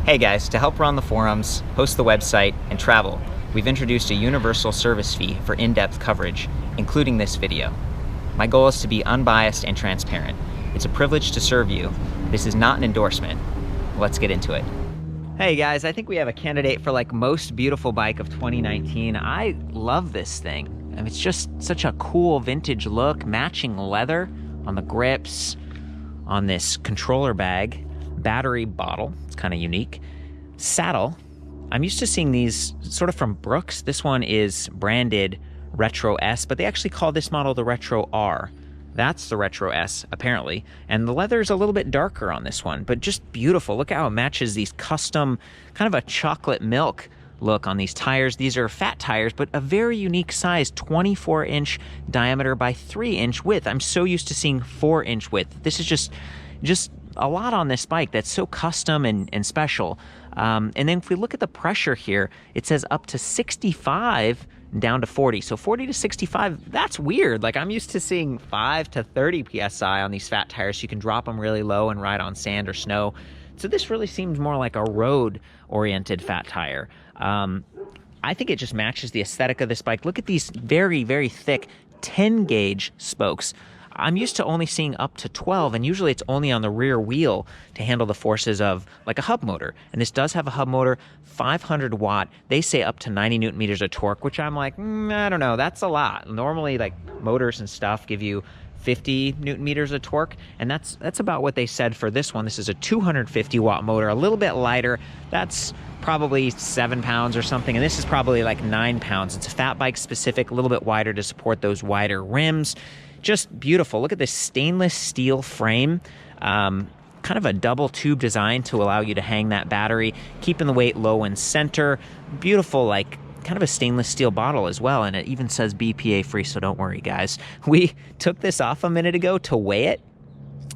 Hey guys, to help run the forums, host the website, and travel, we've introduced a universal service fee for in-depth coverage, including this video. My goal is to be unbiased and transparent. It's a privilege to serve you. This is not an endorsement. Let's get into it. Hey guys, I think we have a candidate for like most beautiful bike of 2019. I love this thing. I mean, it's just such a cool vintage look, matching leather on the grips, on this controller bag, battery bottle, it's kind of unique. Saddle, I'm used to seeing these sort of from Brooks. This one is branded Retro S, but they actually call this model the Retro R. That's the Retro S, apparently. And the leather is a little bit darker on this one, but just beautiful. Look how it matches these custom, kind of a chocolate milk look on these tires. These are fat tires, but a very unique size, 24-inch diameter by 3-inch width. I'm so used to seeing 4-inch width. This is just a lot on this bike that's so custom and special. And then if we look at the pressure here, it says up to 65 down to 40. So 40 to 65, that's weird. Like I'm used to seeing 5 to 30 PSI on these fat tires. So you can drop them really low and ride on sand or snow. So this really seems more like a road-oriented fat tire. I think it just matches the aesthetic of this bike. Look at these very, very thick 10-gauge spokes. I'm used to only seeing up to 12, and usually it's only on the rear wheel to handle the forces of like a hub motor. And this does have a hub motor, 500 watt. They say up to 90 newton meters of torque, which I'm like, I don't know, that's a lot. Normally like motors and stuff give you 50 newton meters of torque, and that's about what they said for this one. This is a 250 watt motor, a little bit lighter. That's probably 7 pounds or something, and this is probably like 9 pounds. It's a fat bike specific, a little bit wider to support those wider rims. Just beautiful. Look at this stainless steel frame, kind of a double tube design to allow you to hang that battery, keeping the weight low and center. Beautiful, like kind of a stainless steel bottle as well, and it even says BPA free, so don't worry guys. We took this off a minute ago to weigh it,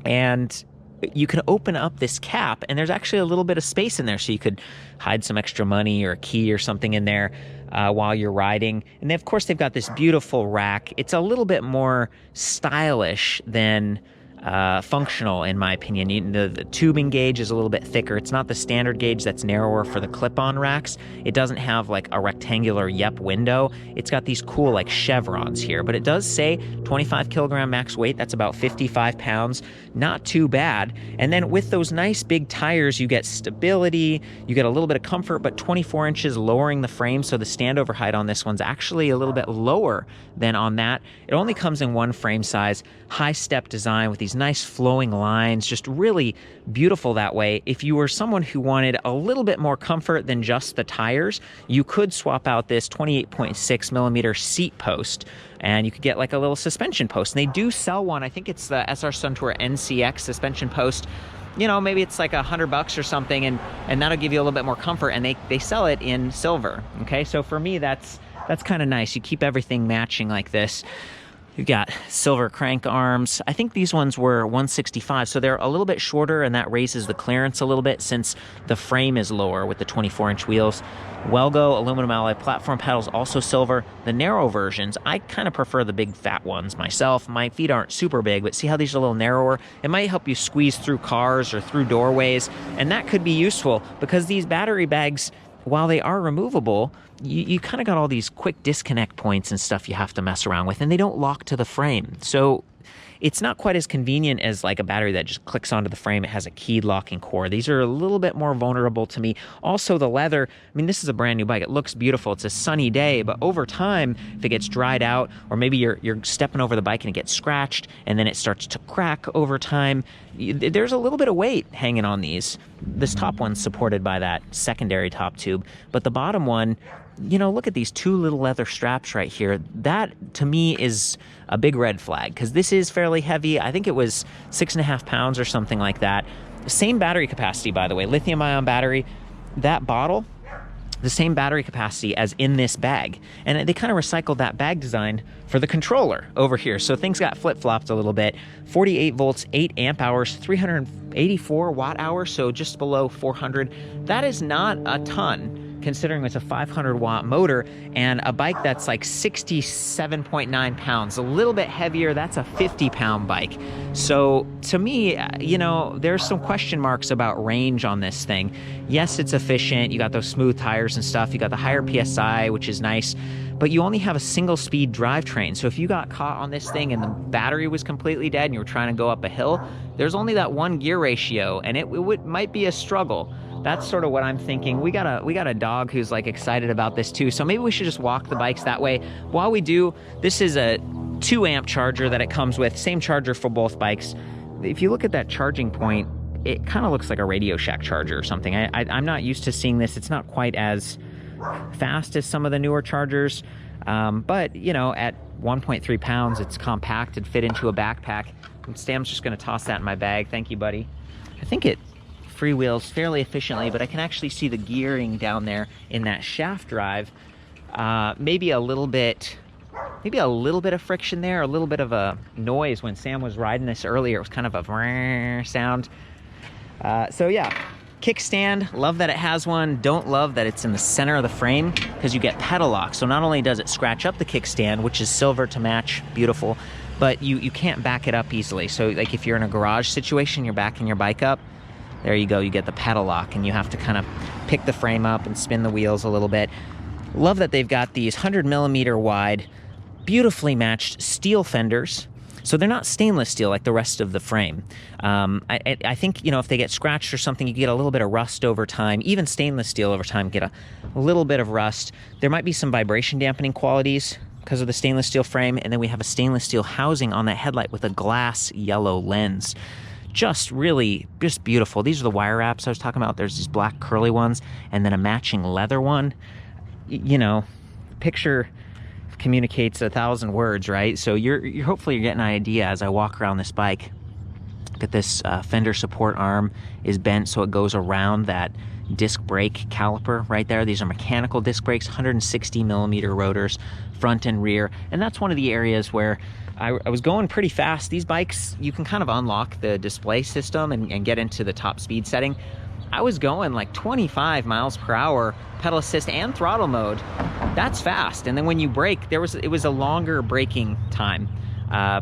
and you can open up this cap, and there's actually a little bit of space in there, so you could hide some extra money or a key or something in there while you're riding. And of course, they've got this beautiful rack. It's a little bit more stylish than functional, in my opinion. The tubing gauge is a little bit thicker. It's not the standard gauge that's narrower for the clip-on racks. It doesn't have like a rectangular YEP window. It's got these cool like chevrons here, but it does say 25 kilogram max weight. That's about 55 pounds. Not too bad. And then with those nice big tires, you get stability, you get a little bit of comfort, but 24 inches lowering the frame. So the standover height on this one's actually a little bit lower than on that. It only comes in one frame size, high step design with these nice flowing lines, just really beautiful that way. If you were someone who wanted a little bit more comfort than just the tires, you could swap out this 28.6 millimeter seat post, and you could get like a little suspension post. And they do sell one. I think it's the SR Suntour NCX suspension post. You know, maybe it's like $100 or something, and that'll give you a little bit more comfort, and they sell it in silver. Okay, so for me, that's kind of nice. You keep everything matching like this. You've got silver crank arms. I think these ones were 165, so they're a little bit shorter, and that raises the clearance a little bit since the frame is lower with the 24-inch wheels. Welgo aluminum alloy platform pedals, also silver. The narrow versions, I kind of prefer the big fat ones myself. My feet aren't super big, but see how these are a little narrower? It might help you squeeze through cars or through doorways, and that could be useful because these battery bags, while they are removable, you kind of got all these quick disconnect points and stuff you have to mess around with, and they don't lock to the frame. So it's not quite as convenient as like a battery that just clicks onto the frame. It has a keyed locking core. These are a little bit more vulnerable to me. Also, the leather, I mean, this is a brand new bike. It looks beautiful. It's a sunny day, but over time, if it gets dried out, or maybe you're stepping over the bike and it gets scratched, and then it starts to crack over time, there's a little bit of weight hanging on these. This top one's supported by that secondary top tube, but the bottom one, you know, look at these two little leather straps right here. That, to me, is a big red flag, because this is fairly heavy. I think it was 6.5 pounds or something like that. Same battery capacity, by the way, lithium-ion battery. That bottle, the same battery capacity as in this bag. And they kind of recycled that bag design for the controller over here. So things got flip-flopped a little bit. 48 volts, 8 amp hours, 384 watt hours, so just below 400. That is not a ton. considering it's a 500-watt motor and a bike that's like 67.9 pounds, a little bit heavier. That's a 50-pound bike. So to me, you know, there's some question marks about range on this thing. Yes, it's efficient. You got those smooth tires and stuff. You got the higher PSI, which is nice, but you only have a single-speed drivetrain. So if you got caught on this thing and the battery was completely dead and you were trying to go up a hill, there's only that one gear ratio, and it might be a struggle. That's sort of what I'm thinking. We got a dog who's like excited about this too, so maybe we should just walk the bikes that way. While we do, this is a 2-amp charger that it comes with, same charger for both bikes. If you look at that charging point, it kind of looks like a Radio Shack charger or something. I'm not used to seeing this. It's not quite as fast as some of the newer chargers, but you know, at 1.3 pounds, it's compact and fit into a backpack. Sam's just going to toss that in my bag. Thank you, buddy. I think it freewheels fairly efficiently, but I can actually see the gearing down there in that shaft drive. Maybe a little bit of friction there, a little bit of a noise. When Sam was riding this earlier, it was kind of a sound. So yeah, kickstand, love that it has one. Don't love that it's in the center of the frame, because you get pedal lock. So not only does it scratch up the kickstand, which is silver to match, beautiful, but you can't back it up easily. So like if you're in a garage situation, you're backing your bike up, there you go, you get the pedal lock, and you have to kind of pick the frame up and spin the wheels a little bit. Love that they've got these 100mm wide, beautifully matched steel fenders. So they're not stainless steel like the rest of the frame. I think, you know, if they get scratched or something, you get a little bit of rust over time. Even stainless steel over time get a little bit of rust. There might be some vibration dampening qualities because of the stainless steel frame. And then we have a stainless steel housing on that headlight with a glass yellow lens. Just beautiful. These are the wire wraps I was talking about. There's these black curly ones and then a matching leather one. You know, picture communicates 1,000 words, right? So you're hopefully you're getting an idea as I walk around this bike. Look at this fender support arm is bent so it goes around that disc brake caliper right there. These are mechanical disc brakes, 160mm rotors, front and rear. And that's one of the areas where I was going pretty fast. These bikes, you can kind of unlock the display system and get into the top speed setting. I was going like 25 miles per hour, pedal assist and throttle mode. That's fast. And then when you brake, it was a longer braking time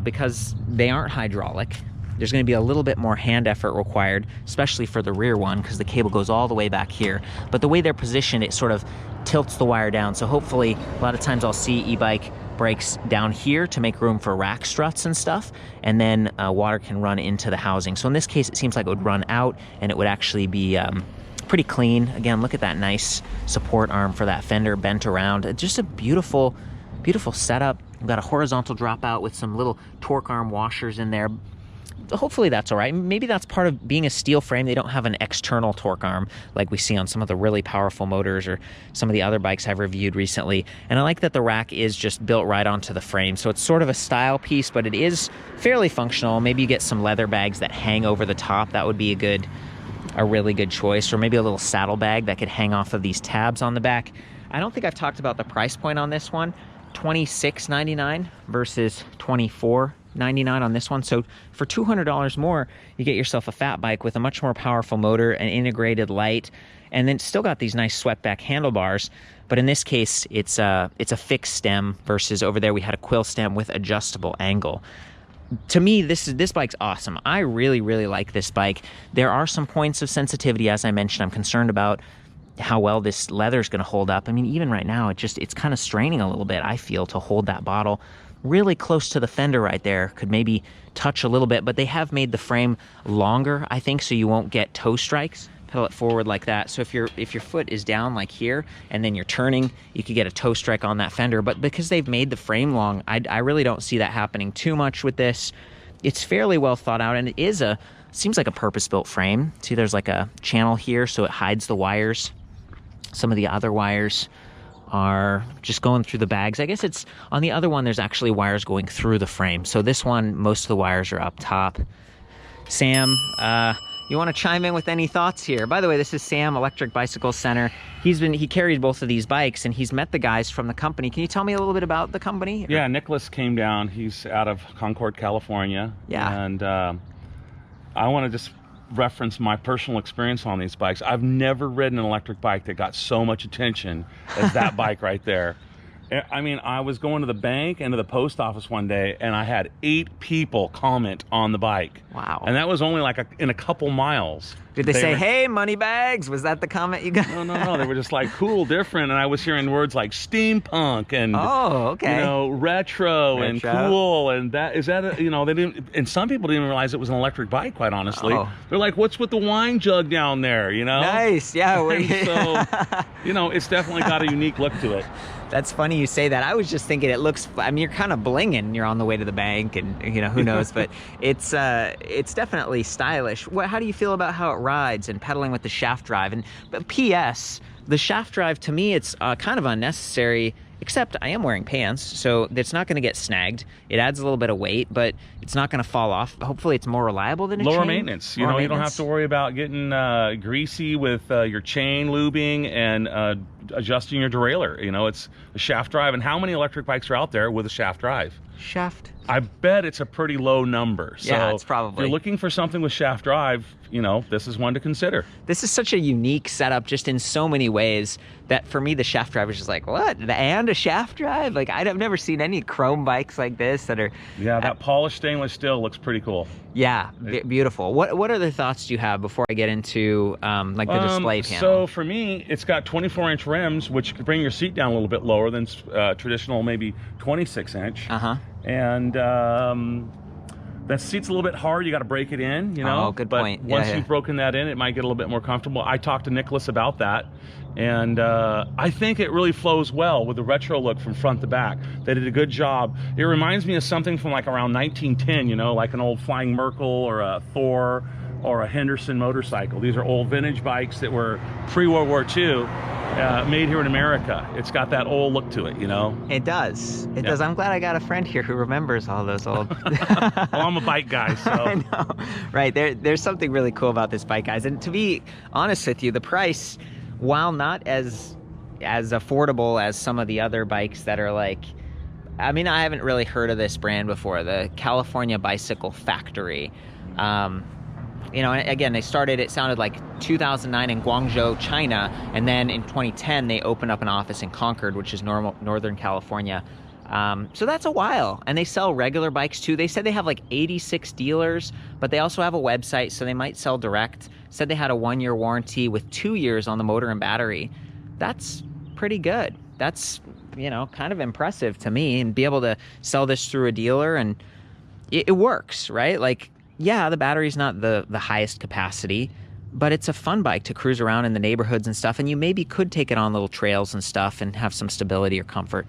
because they aren't hydraulic. There's going to be a little bit more hand effort required, especially for the rear one, because the cable goes all the way back here. But the way they're positioned, it sort of tilts the wire down. So hopefully, a lot of times I'll see e-bike brakes down here to make room for rack struts and stuff, and then water can run into the housing. So in this case, it seems like it would run out, and it would actually be pretty clean. Again, look at that nice support arm for that fender bent around. Just a beautiful, beautiful setup. We've got a horizontal dropout with some little torque arm washers in there. Hopefully that's all right. Maybe that's part of being a steel frame. They don't have an external torque arm like we see on some of the really powerful motors or some of the other bikes I've reviewed recently. And I like that the rack is just built right onto the frame. So it's sort of a style piece, but it is fairly functional. Maybe you get some leather bags that hang over the top. That would be a really good choice. Or maybe a little saddle bag that could hang off of these tabs on the back. I don't think I've talked about the price point on this one. $26.99 versus $24.99 on this one. So for $200 more, you get yourself a fat bike with a much more powerful motor, an integrated light, and then still got these nice swept-back handlebars. But in this case, it's a fixed stem versus over there we had a quill stem with adjustable angle. To me, this bike's awesome. I really, really like this bike. There are some points of sensitivity, as I mentioned. I'm concerned about how well this leather is going to hold up. I mean, even right now, it's kind of straining a little bit, I feel, to hold that bottle really close to the fender right there. Could maybe touch a little bit, but they have made the frame longer, I think, so you won't get toe strikes. Pedal it forward like that. So if your foot is down like here and then you're turning, you could get a toe strike on that fender. But because they've made the frame long, I really don't see that happening too much with this. It's fairly well thought out, and it seems like a purpose-built frame. See, there's like a channel here, so it hides the wires. Some of the other wires are just going through the bags. I guess it's on the other one, there's actually wires going through the frame. So this one, most of the wires are up top. Sam, you want to chime in with any thoughts here? By the way, this is Sam, Electric Bicycle Center. He carried both of these bikes, and he's met the guys from the company. Can you tell me a little bit about the company? Yeah, Nicholas came down. He's out of Concord, California. Yeah. And I want to just reference my personal experience on these bikes. I've never ridden an electric bike that got so much attention as that bike right there. I mean, I was going to the bank and to the post office one day, and I had 8 people comment on the bike. Wow. And that was only like in a couple miles. Did they say, hey, money bags? Was that the comment you got? No. They were just like, cool, different. And I was hearing words like steampunk and, retro and cool. And they didn't, and some people didn't even realize it was an electric bike, quite honestly. Oh. They're like, what's with the wine jug down there, Nice, yeah. So, it's definitely got a unique look to it. That's funny you say that. I was just thinking it looks, I mean, you're kind of blinging. You're on the way to the bank and, who knows, but it's definitely stylish. How do you feel about how it rides and pedaling with the shaft drive? But P.S., the shaft drive, to me, it's kind of unnecessary, except I am wearing pants, so it's not going to get snagged. It adds a little bit of weight, but it's not going to fall off. Hopefully it's more reliable than a lower chain. Maintenance. You don't have to worry about getting greasy with your chain lubing and adjusting your derailleur. It's a shaft drive. And how many electric bikes are out there with a shaft drive? Shaft? I bet it's a pretty low number. So yeah, it's probably. If you're looking for something with shaft drive, this is one to consider. This is such a unique setup just in so many ways that for me, the shaft drive is just like, what? And a shaft drive? Like, I've never seen any chrome bikes like this that are... Yeah, that polished stainless steel looks pretty cool. Yeah, beautiful. What other thoughts do you have before I get into the display panel? So for me, it's got 24-inch rims, which could bring your seat down a little bit lower than traditional, maybe 26-inch. Uh-huh. And that seat's a little bit hard. You got to break it in, Oh, good point. But once you've broken that in, it might get a little bit more comfortable. I talked to Nicholas about that, and I think it really flows well with the retro look from front to back. They did a good job. It reminds me of something from like around 1910, like an old Flying Merkel or a Thor or a Henderson motorcycle. These are old vintage bikes that were pre-World War II. Made here in America. It's got that old look to it, It does. It does. I'm glad I got a friend here who remembers all those old... Well, I'm a bike guy, so... I know. Right. There's something really cool about this bike, guys. And to be honest with you, the price, while not as affordable as some of the other bikes that are like... I mean, I haven't really heard of this brand before, the California Bicycle Factory. Again, they started, it sounded like 2009 in Guangzhou, China, and then in 2010, they opened up an office in Concord, which is Northern California. So that's a while. And they sell regular bikes too. They said they have like 86 dealers, but they also have a website, so they might sell direct. Said they had a 1-year warranty with 2 years on the motor and battery. That's pretty good. That's, kind of impressive to me, and be able to sell this through a dealer, and it works, right? Like, yeah, the battery's not the highest capacity, but it's a fun bike to cruise around in the neighborhoods and stuff, and you maybe could take it on little trails and stuff and have some stability or comfort.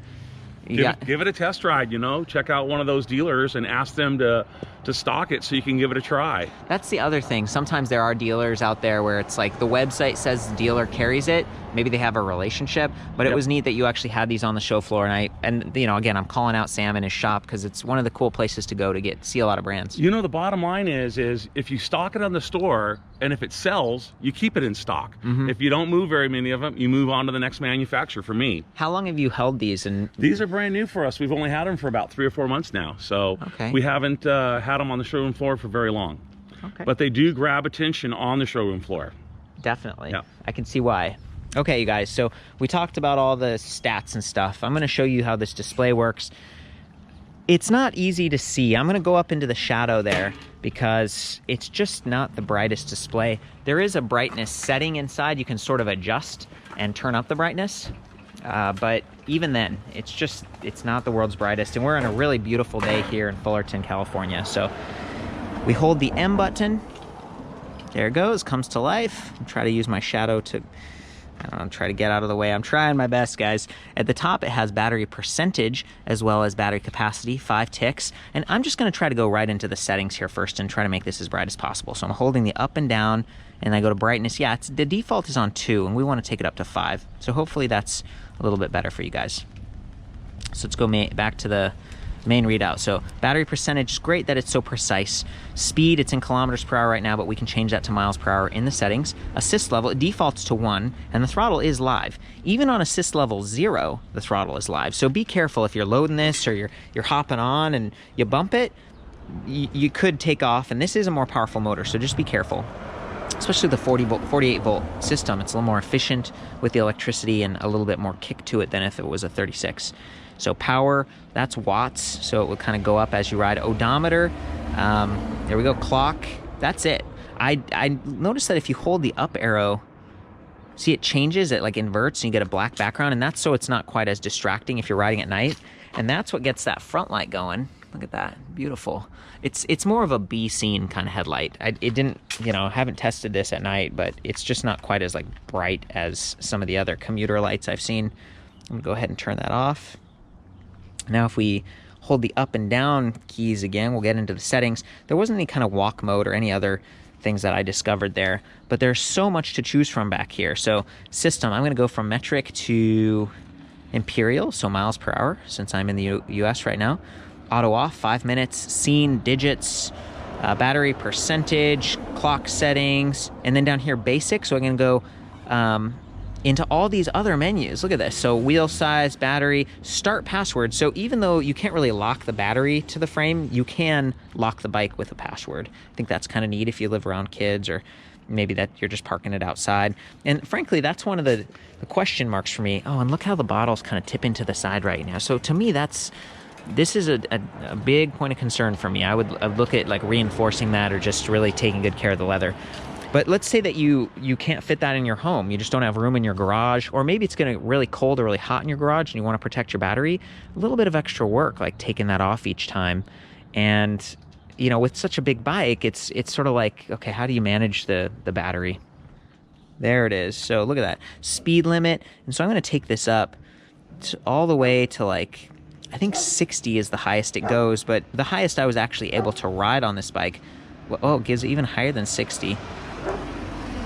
Give it a test ride, check out one of those dealers and ask them to stock it so you can give it a try. That's the other thing. Sometimes there are dealers out there where it's like the website says the dealer carries it. Maybe they have a relationship, but it was neat that you actually had these on the show floor. And again, I'm calling out Sam and his shop because it's one of the cool places to go to see a lot of brands. The bottom line is if you stock it on the store and if it sells, you keep it in stock. Mm-hmm. If you don't move very many of them, you move on to the next manufacturer. For me, how long have you held these? And these are brand new for us. We've only had them for about 3 or 4 months now, so we haven't had them on the showroom floor for very long. Okay. But they do grab attention on the showroom floor. Definitely. Yeah. I can see why. Okay, you guys, so we talked about all the stats and stuff. I'm going to show you how this display works. It's not easy to see. I'm going to go up into the shadow there because it's just not the brightest display. There is a brightness setting inside. You can sort of adjust and turn up the brightness. But even then, it's not the world's brightest. And we're on a really beautiful day here in Fullerton, California. So we hold the M button. There it goes, comes to life. Try to use my shadow to... try to get out of the way. I'm trying my best, guys. At the top, it has battery percentage as well as battery capacity, 5 ticks. And I'm just going to try to go right into the settings here first and try to make this as bright as possible. So I'm holding the up and down, and I go to brightness. Yeah, the default is on 2, and we want to take it up to 5. So hopefully that's a little bit better for you guys. So let's go back to the main readout. So battery percentage is great that it's so precise. Speed, it's in kilometers per hour right now, but we can change that to miles per hour in the settings. Assist level, it defaults to 1, and the throttle is live. Even on assist level 0, the throttle is live. So be careful if you're loading this or you're hopping on and you bump it, you could take off, and this is a more powerful motor, so just be careful. especially the 48 volt system. It's a little more efficient with the electricity and a little bit more kick to it than if it was a 36. So power, that's watts, so it would kind of go up as you ride. Odometer, there we go. Clock, that's it. I noticed that if you hold the up arrow, see, it changes, it like inverts and you get a black background, and that's so it's not quite as distracting if you're riding at night. And that's what gets that front light going. Look at that, beautiful. It's more of a B scene kind of headlight. It didn't, you know, haven't tested this at night, but it's just not quite as like bright as some of the other commuter lights I've seen. I'm gonna go ahead and turn that off. Now if we hold the up and down keys again, we'll get into the settings. There wasn't any kind of walk mode or any other things that I discovered there, but there's so much to choose from back here. So system, I'm gonna go from metric to imperial, so miles per hour, since I'm in the US right now. Auto off, 5 minutes, scene, digits, battery percentage, clock settings, and then down here basic, so I'm gonna go into all these other menus. Look at this. So wheel size, battery, start password. So even though you can't really lock the battery to the frame, you can lock the bike with a password. I think that's kind of neat if you live around kids, or maybe that you're just parking it outside. And frankly, that's one of the question marks for me. Oh, and look how the bottles kind of tip into the side right now. So to me, this is a big point of concern for me. I would look at like reinforcing that, or just really taking good care of the leather. But let's say that you can't fit that in your home. You just don't have room in your garage, or maybe it's gonna get really cold or really hot in your garage and you wanna protect your battery. A little bit of extra work, like taking that off each time. And you know, with such a big bike, it's sort of like, okay, how do you manage the battery? There it is. So look at that, speed limit. And so I'm gonna take this up all the way to like, I think 60 is the highest it goes, but the highest I was actually able to ride on this bike, oh, it gives it even higher than 60.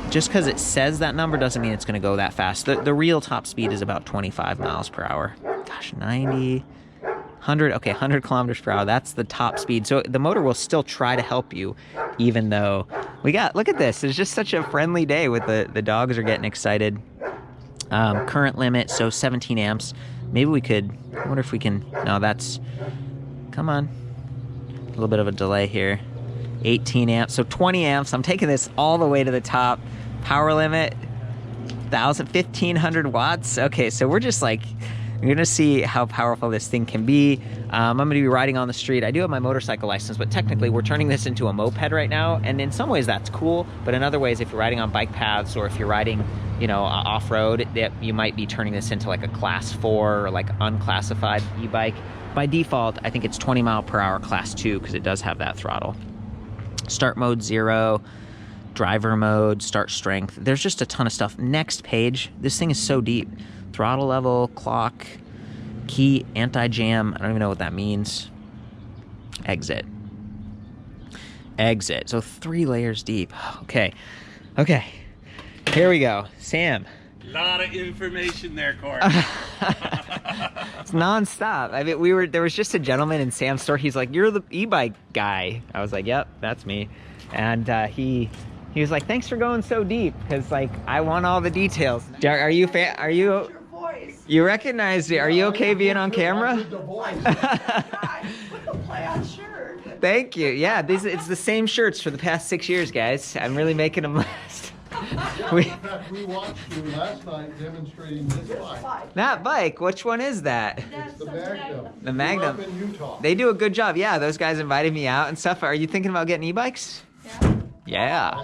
Just because it says that number doesn't mean it's going to go that fast. The real top speed is about 25 miles per hour. Gosh, 90, 100, okay, 100 kilometers per hour. That's the top speed. So the motor will still try to help you, even though look at this. It's just such a friendly day with the dogs are getting excited. Current limit, so 17 amps. Maybe we could, I wonder if we can, no, that's, come on. A little bit of a delay here. 18 amps, so 20 amps. I'm taking this all the way to the top. Power limit, 1,500 watts. Okay, so we're just like, you're gonna see how powerful this thing can be. I'm gonna be riding on the street. I do have my motorcycle license, but technically we're turning this into a moped right now. And in some ways that's cool, but in other ways, if you're riding on bike paths, or if you're riding, you know, off-road, you might be turning this into like a class 4 or like unclassified e-bike. By default, I think it's 20 mile per hour class 2, because it does have that throttle. Start mode 0, driver mode, start strength. There's just a ton of stuff. Next page, this thing is so deep. Throttle level, clock, key, anti-jam. I don't even know what that means. Exit. Exit. So 3 layers deep. Okay. Okay. Here we go. Sam. A lot of information there, Corey. It's nonstop. I mean, there was just a gentleman in Sam's store. He's like, "You're the e-bike guy." I was like, "Yep, that's me." And he was like, "Thanks for going so deep, because like I want all the details." Are you You recognized it? Are you okay being on camera? Thank you. Yeah, it's the same shirts for the past 6 years, guys. I'm really making them last. In fact, we watched you last night demonstrating this bike. That bike, which one is that? It's the Magnum. The Magnum. Up in Utah. They do a good job. Yeah, those guys invited me out and stuff. Are you thinking about getting e-bikes? Actually, Yeah.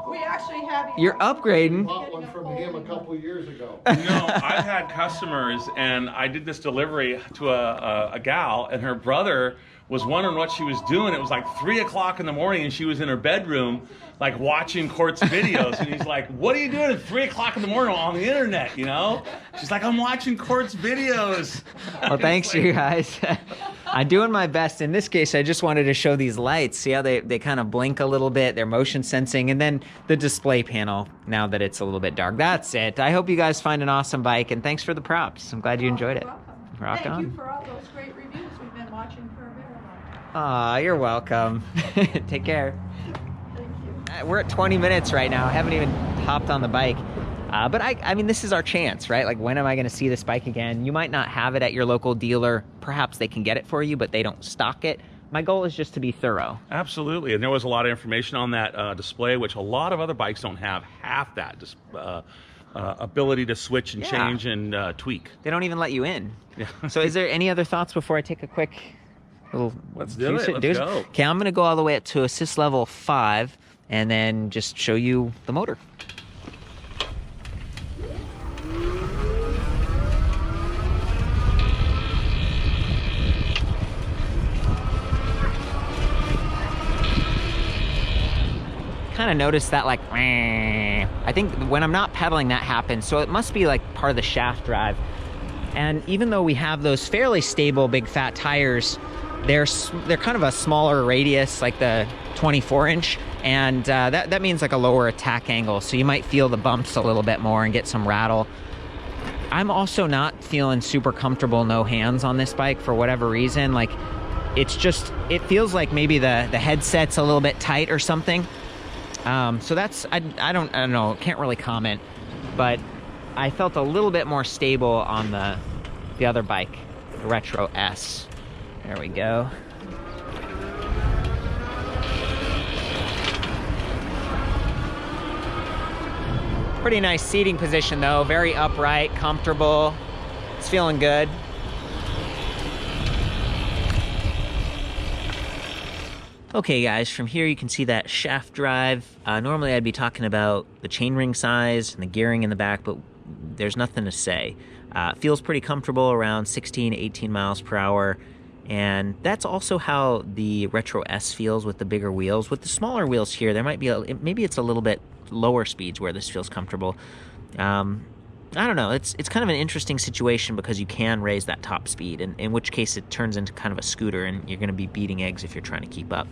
we have. actually have. You're upgrading. Bought one from him a couple of years ago. No, I've had customers, and I did this delivery to a gal, and her brother was wondering what she was doing. It was like 3 o'clock in the morning, and she was in her bedroom, like watching Court's videos. And he's like, "What are you doing at 3 o'clock in the morning on the internet?" You know? She's like, "I'm watching Court's videos." Well, thanks, you guys. I'm doing my best. In this case, I just wanted to show these lights. See how they kind of blink a little bit. They're motion sensing. And then the display panel, now that it's a little bit dark. That's it. I hope you guys find an awesome bike. And thanks for the props. I'm glad you enjoyed it. Rock on. Thank you for all those great reviews we've been watching for a very long time. Aw, you're welcome. Take care. Thank you. We're at 20 minutes right now. I haven't even hopped on the bike. But I mean, this is our chance, right? Like, when am I going to see this bike again? You might not have it at your local dealer. Perhaps they can get it for you, but they don't stock it. my goal is just to be thorough. Absolutely, and there was a lot of information on that display, which a lot of other bikes don't have half that ability to switch and change and tweak. They don't even let you in. Yeah. So is there any other thoughts before I take a quick little... Let's do it. Let's go. Okay, I'm going to go all the way up to assist level 5 and then just show you the motor. Kind of noticed that, like, I think when I'm not pedaling that happens, so it must be like part of the shaft drive. And even though we have those fairly stable big fat tires, they're kind of a smaller radius, like the 24-inch, and that means like a lower attack angle, so you might feel the bumps a little bit more and get some rattle. I'm also not feeling super comfortable no hands on this bike for whatever reason. Like, it feels like maybe the headset's a little bit tight or something. So that's, I don't know, can't really comment, but I felt a little bit more stable on the other bike, the Retro S. There we go. Pretty nice seating position though, very upright, comfortable. It's feeling good. Okay guys, from here you can see that shaft drive. Normally I'd be talking about the chainring size and the gearing in the back, but there's nothing to say. Feels pretty comfortable, around 16, 18 miles per hour. And that's also how the Retro S feels with the bigger wheels. With the smaller wheels here, there might be maybe it's a little bit lower speeds where this feels comfortable. I don't know, it's kind of an interesting situation because you can raise that top speed, and in which case it turns into kind of a scooter and you're going to be beating eggs if you're trying to keep up.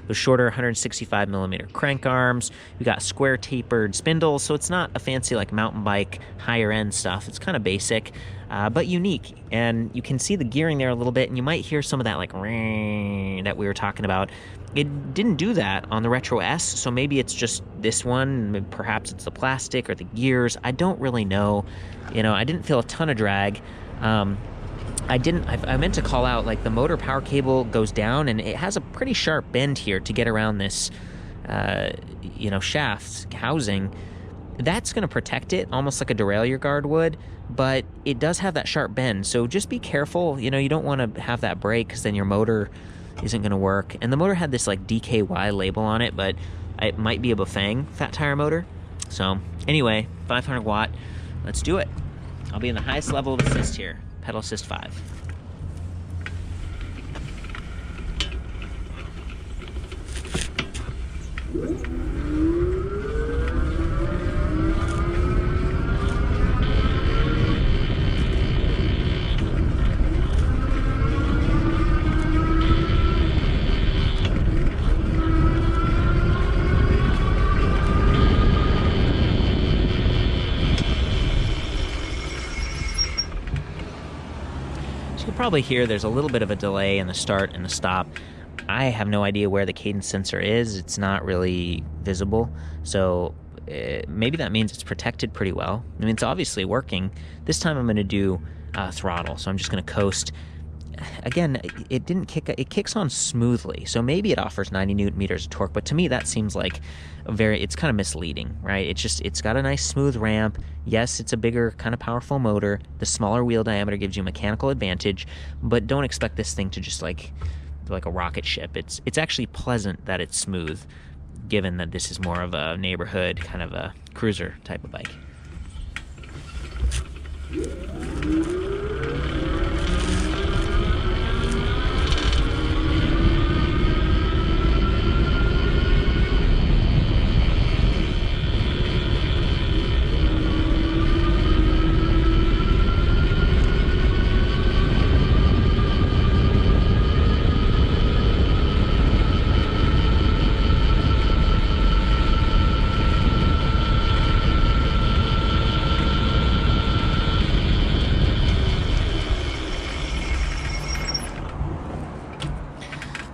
The shorter 165 millimeter crank arms, we got square tapered spindles, so it's not a fancy like mountain bike higher end stuff. It's kind of basic, but unique, and you can see the gearing there a little bit, and you might hear some of that like that we were talking about. It didn't do that on the Retro S, so maybe it's just this one, perhaps it's the plastic or the gears. I don't really know. You know, I didn't feel a ton of drag. I meant to call out, like, the motor power cable goes down, and it has a pretty sharp bend here to get around this, you know, shaft housing. That's going to protect it, almost like a derailleur guard would, but it does have that sharp bend, so just be careful. You know, you don't want to have that break, because then your motor isn't going to work. And the motor had this like DKY label on it, but it might be a Bafang fat tire motor. So anyway, 500 watt, let's do it. I'll be in the highest level of assist here, pedal assist 5. Probably hear there's a little bit of a delay in the start and the stop. I have no idea where the cadence sensor is. It's not really visible, so maybe that means it's protected pretty well. I mean, it's obviously working. This time I'm going to do throttle, so I'm just going to coast. Again, it didn't kick. It kicks on smoothly, so maybe it offers 90 newton meters of torque. But to me, that seems like it's kind of misleading, right? It's got a nice smooth ramp. Yes, it's a bigger, kind of powerful motor. The smaller wheel diameter gives you a mechanical advantage, but don't expect this thing to just like a rocket ship. It's actually pleasant that it's smooth, given that this is more of a neighborhood kind of a cruiser type of bike.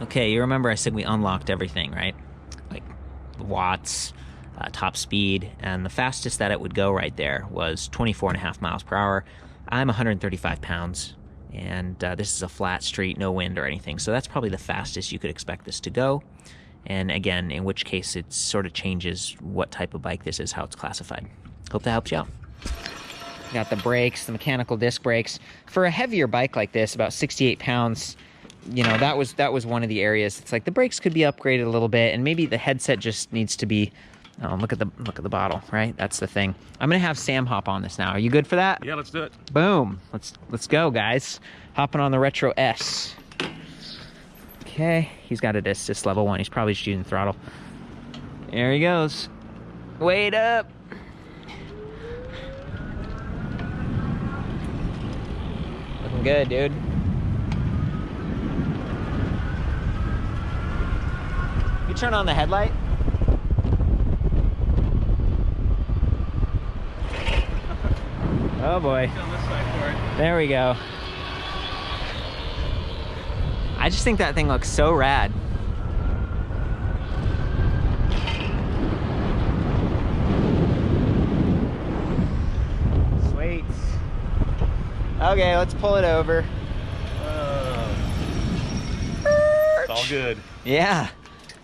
Okay, you remember I said we unlocked everything, right? Like watts, top speed, and the fastest that it would go right there was 24.5 miles per hour. I'm 135 pounds, And this is a flat street, no wind or anything. So that's probably the fastest you could expect this to go. And again, in which case it sort of changes what type of bike this is, how it's classified. Hope that helps you out. Got the brakes, the mechanical disc brakes. For a heavier bike like this, about 68 pounds, you know, that was one of the areas. It's like the brakes could be upgraded a little bit, and maybe the headset just needs to be. Oh, look at the bottle, right? That's the thing. I'm gonna have Sam hop on this now. Are you good for that? Yeah, let's do it. Boom. Let's go, guys. Hopping on the Retro S. Okay, he's got it assist level 1. He's probably just using throttle. There he goes. Wait up. Looking good, dude. You turn on the headlight. Oh boy. There we go. I just think that thing looks so rad. Sweet. Okay, let's pull it over. It's all good. Yeah,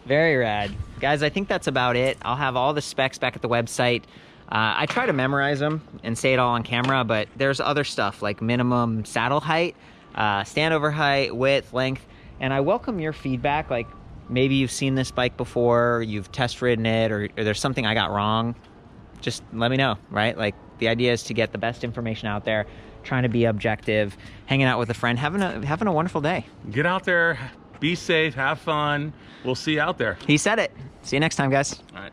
very rad. Guys, I think that's about it. I'll have all the specs back at the website. I try to memorize them and say it all on camera, but there's other stuff like minimum saddle height, standover height, width, length, and I welcome your feedback. Like maybe you've seen this bike before, you've test ridden it, or there's something I got wrong. Just let me know, right? Like the idea is to get the best information out there, trying to be objective, hanging out with a friend, having a wonderful day. Get out there, be safe, have fun. We'll see you out there. He said it. See you next time, guys. All right.